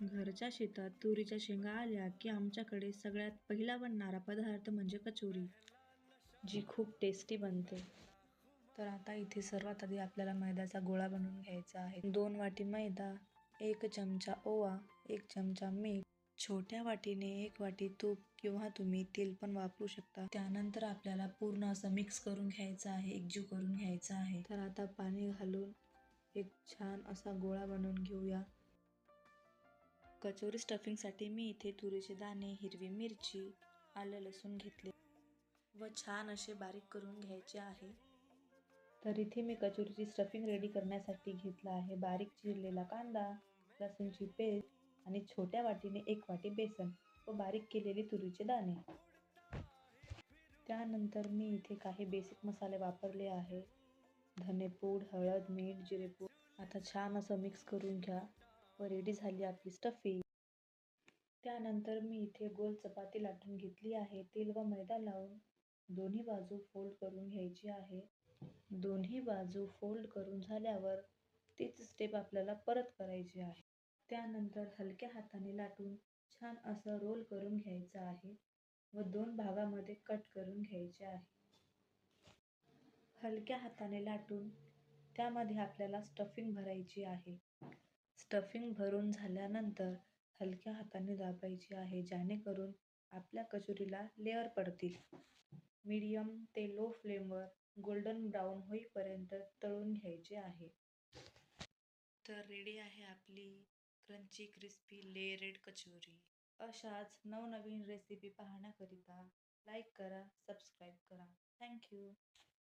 घरच्या शेतात तुरीच्या शेंगा आल्या की आमच्याकडे सगळ्यात पहिला बनणारा पदार्थ म्हणजे कचोरी, जी खूप टेस्टी बनते. तर आता इथे सर्वात आधी आपल्याला मैद्याचा गोळा बनवून घ्यायचा आहे. 2 वाटी मैदा, 1 चमचा ओवा, 1 चमचा मीठ, छोट्या वाटीने 1 वाटी तूप किंवा तुम्ही तेल पण वापरू शकता. त्यानंतर आपल्याला पूर्ण असं मिक्स करून घ्यायचं आहे, एकजीव करून घ्यायचं आहे. तर आता पाणी घालून एक छान असा गोळा बनवून घेऊया. कचोरी स्टफिंगसाठी मी इथे तुरीचे दाणे, हिरवी मिरची, आलं लसूण घेतले व छान असे बारीक करून घ्यायचे आहे. तर इथे मी कचोरीची स्टफिंग रेडी करण्यासाठी घेतला आहे बारीक चिरलेला कांदा, लसूणची पेस्ट आणि छोट्या वाटीने 1 वाटी बेसन व बारीक केलेले तुरीचे दाणे. त्यानंतर मी इथे काही बेसिक मसाले वापरले आहे. धनेपूड, हळद, मीठ, जिरेपूड. आता छान असं मिक्स करून घ्या व रेडी झाली आपली स्टफिंग. त्यानंतर मी इथे गोल चपाती लाटून घेतली आहे. तेल व मैदा लावून दोन्ही बाजू फोल्ड करून घ्यायची आहे. दोन्ही बाजू फोल्ड करून झाल्यावर तीच स्टेप आपल्याला परत करायची आहे. त्यानंतर हलक्या हाताने लाटून छान असं रोल करून घ्यायचं आहे व 2 भागामध्ये कट करून घ्यायचे आहे. हलक्या हाताने लाटून त्यामध्ये आपल्याला स्टफिंग भरायची आहे. स्टफिंग भरून झाल्यानंतर हलक्या हाताने दाबायची आहे, जेणेकरून आपल्या कचोरीला लेअर पडतील. मीडियम ते लो फ्लेमवर गोल्डन ब्राऊन होईपर्यंत तळून घ्यायचे आहे. तर रेडी आहे आपली क्रंची क्रिस्पी लेयरेड कचोरी. अशाच नवनवीन रेसिपी पाहण्याकरिता लाईक करा, सबस्क्राईब करा. थँक्यू.